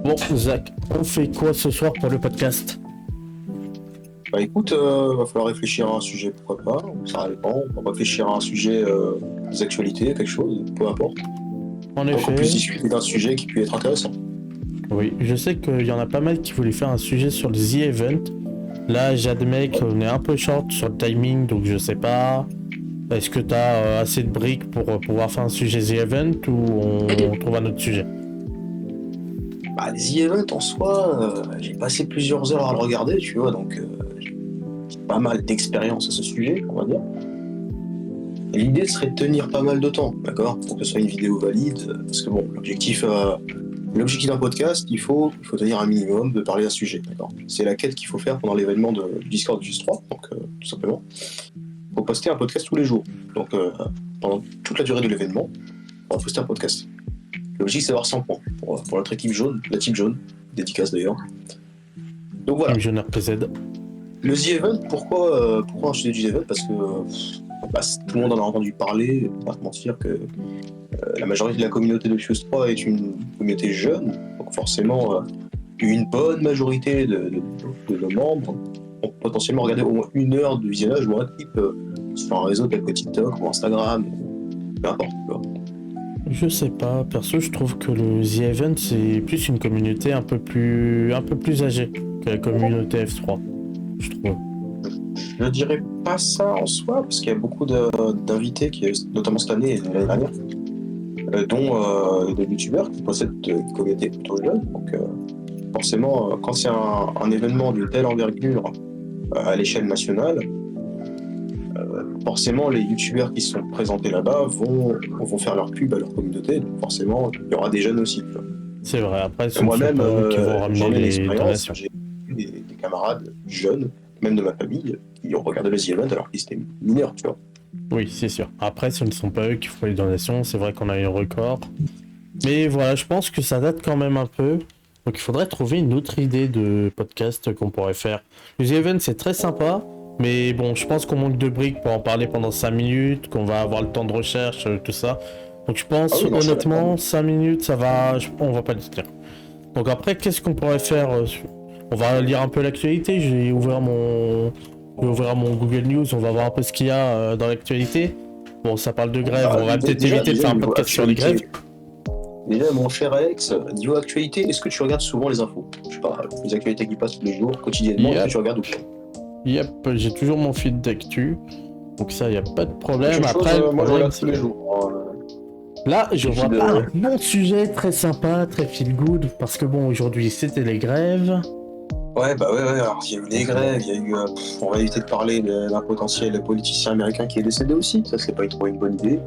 Bon, Zach, on fait quoi ce soir pour le podcast? Bah écoute, va falloir réfléchir à un sujet, pourquoi pas, ça dépend. On va réfléchir à un sujet des actualités, quelque chose, peu importe. En Tant qu'on puisse effet, discuter d'un sujet qui peut être intéressant. oui, je sais qu'il y en a pas mal qui voulaient faire un sujet sur le The Event. Là, j'admets qu'on est un peu short sur le timing, donc je sais pas. Est-ce que t'as assez de briques pour pouvoir faire un sujet The Event ou on trouve un autre sujet? Bah The Event en soi, j'ai passé plusieurs heures à le regarder, tu vois, donc j'ai pas mal d'expérience à ce sujet, on va dire. Et l'idée serait de tenir pas mal de temps, d'accord, pour que ce soit une vidéo valide, parce que bon, l'objectif d'un podcast, il faut tenir un minimum, de parler d'un sujet, d'accord. C'est la quête qu'il faut faire pendant l'événement du Discord du J3, donc tout simplement. Il faut poster un podcast tous les jours. Donc pendant toute la durée de l'événement, on va poster un podcast. L'objectif c'est d'avoir 100 points pour notre équipe jaune, la team jaune, dédicace d'ailleurs. Donc voilà. Team Jeune RPZ. Le The Event, pourquoi un sujet du The Event? Parce que tout le monde en a entendu parler, on va pas se mentir que la majorité de la communauté de Fuse 3 est une communauté jeune, donc forcément une bonne majorité de nos membres ont potentiellement regardé au moins une heure de visionnage ou un clip sur un réseau tel que TikTok ou Instagram, peu importe. Je sais pas, perso, je trouve que le The Event c'est plus une communauté un peu plus âgée que la communauté F3, je trouve. Je ne dirais pas ça en soi, parce qu'il y a beaucoup d'invités, notamment cette année et l'année dernière, dont des youtubeurs qui possèdent une communauté plutôt jeune. Donc forcément, quand c'est un événement d'une telle envergure à l'échelle nationale, forcément les youtubeurs qui sont présentés là-bas vont faire leur pub à leur communauté, donc forcément il y aura des jeunes aussi. Tu vois. C'est vrai, après ce ne sont Moi-même, pas eux qui vont ramener j'en ai les l'expérience, donations. j'ai eu des camarades jeunes, même de ma famille, qui ont regardé le The Event alors qu'ils étaient mineurs, tu vois. Oui, c'est sûr. Après, ce ne sont pas eux qui font les donations, c'est vrai qu'on a eu un record. Mais voilà, je pense que ça date quand même un peu. Donc il faudrait trouver une autre idée de podcast qu'on pourrait faire. Le The Event, c'est très sympa, mais bon, je pense qu'on manque de briques pour en parler pendant 5 minutes, qu'on va avoir le temps de recherche, tout ça. Donc je Ah pense, oui, non, je suis d'accord. honnêtement, 5 minutes, ça va, on va pas le dire. Donc après, qu'est-ce qu'on pourrait faire On va lire un peu l'actualité, je vais ouvrir mon Google News, on va voir un peu ce qu'il y a dans l'actualité. Bon, ça parle de grève, Bah, on va peut-être déjà, éviter de faire un niveau podcast sur les grèves. actualité, déjà, mon cher Alex, niveau actualité, est-ce que tu regardes souvent les infos? Je sais pas, les actualités qui passent tous les jours, quotidiennement, est-ce que Yep. tu regardes ou pas? Yep, j'ai toujours mon feed d'actu. Donc ça, y a pas de problème. Quelque chose, Après, le moi je problème, regarde c'est tous les que jours. là, je J'ai le vois feed, pas un bon sujet très sympa, très feel good. Parce que bon, aujourd'hui, c'était les grèves. Ouais, bah ouais, alors il y a eu des grèves, il y a eu. On va éviter de parler d'un potentiel politicien américain qui est décédé aussi, ça c'est pas trop une bonne idée.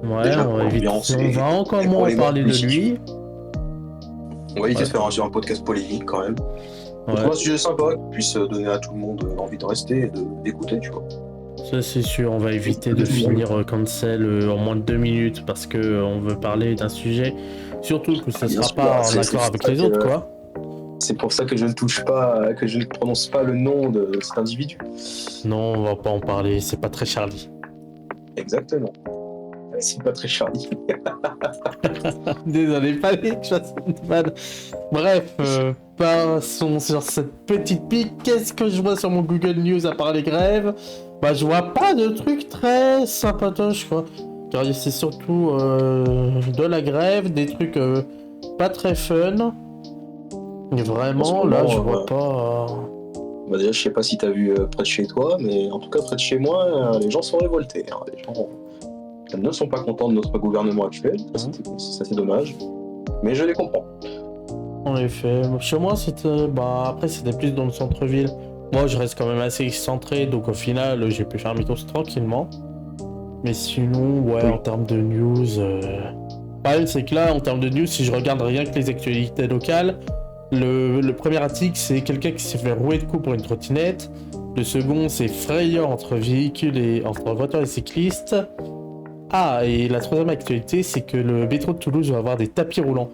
Ouais, Déjà on pour va éviter. l'ambiance On va encore et pour moins en les morts parler de politiques. lui. On va éviter Ouais, de faire un podcast polémique quand même. On ouais. trouve un sujet sympa qui puisse donner à tout le monde envie de rester et d'écouter, tu vois. Ça, c'est sûr. On va éviter de finir cancel en moins de 2 minutes parce que on veut parler d'un sujet. Surtout que ce Bien sera sûr, pas en c'est accord pour avec ça les autres, que quoi. c'est pour ça que je ne touche pas, que je ne prononce pas le nom de cet individu. Non, on va pas en parler. C'est pas très Charlie. Exactement. C'est pas très Charlie. Désolé, fallait que je fasse une vanne. Bref, passons sur cette petite pique. Qu'est-ce que je vois sur mon Google News à part les grèves? Bah, je vois pas de trucs très sympatoches, quoi. Car c'est surtout de la grève, des trucs pas très fun. Et En ce vraiment, là, je moment, vois pas. bah déjà, je sais pas si t'as vu près de chez toi, mais en tout cas, près de chez moi, les gens sont révoltés. Hein. Les gens ne sont pas contents de notre gouvernement actuel. Ça, c'est dommage. Mais je les comprends. En effet, chez moi, c'était. Bah, après, c'était plus dans le centre-ville. Moi, je reste quand même assez excentré, donc au final, j'ai pu faire mes courses tranquillement. Mais sinon, ouais, Oui. en termes de news. Le problème, c'est que là, en termes de news, si je regarde rien que les actualités locales, le premier article, c'est quelqu'un qui s'est fait rouer de coups pour une trottinette. Le second, c'est frayeur entre entre voitures et cyclistes. Ah, et la troisième actualité, c'est que le métro de Toulouse va avoir des tapis roulants.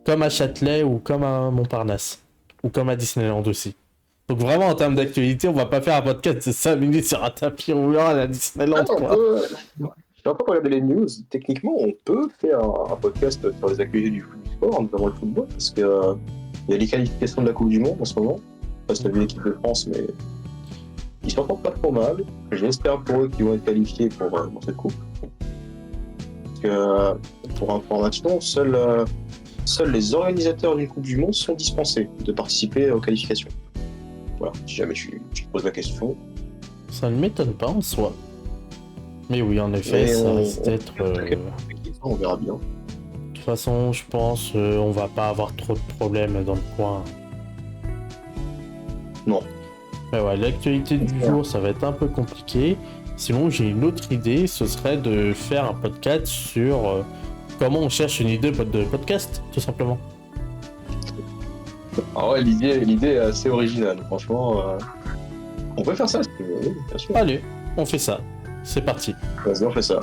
Comme à Châtelet ou comme à Montparnasse. Ou comme à Disneyland aussi. Donc vraiment, en termes d'actualité, on va pas faire un podcast de 5 minutes sur un tapis roulant à la Disneyland, Ah, on quoi. peut. Je suis en train de regarder les news. Techniquement, on peut faire un podcast sur les actualités du foot sport, notamment le football, parce que il y a les qualifications de la Coupe du Monde en ce moment. Je sais pas si t'as vu l'équipe de France, mais ils s'en portent pas trop mal. J'espère pour eux qu'ils vont être qualifiés pour cette coupe. Parce que, pour information, seuls les organisateurs d'une Coupe du Monde sont dispensés de participer aux qualifications. Voilà, si jamais tu te poses la question. Ça ne m'étonne pas en soi. Mais oui, en effet, Mais ça risque d'être... on verra bien. De toute façon, je pense on va pas avoir trop de problèmes dans le coin. Non. Mais ouais, l'actualité du jour, ça va être un peu compliqué. Sinon, j'ai une autre idée, ce serait de faire un podcast sur comment on cherche une idée de podcast, tout simplement. Ah ouais, l'idée est assez originale, franchement. On peut faire ça, si tu veux, oui, bien sûr. Allez, on fait ça. C'est parti. Vas-y, on fait ça.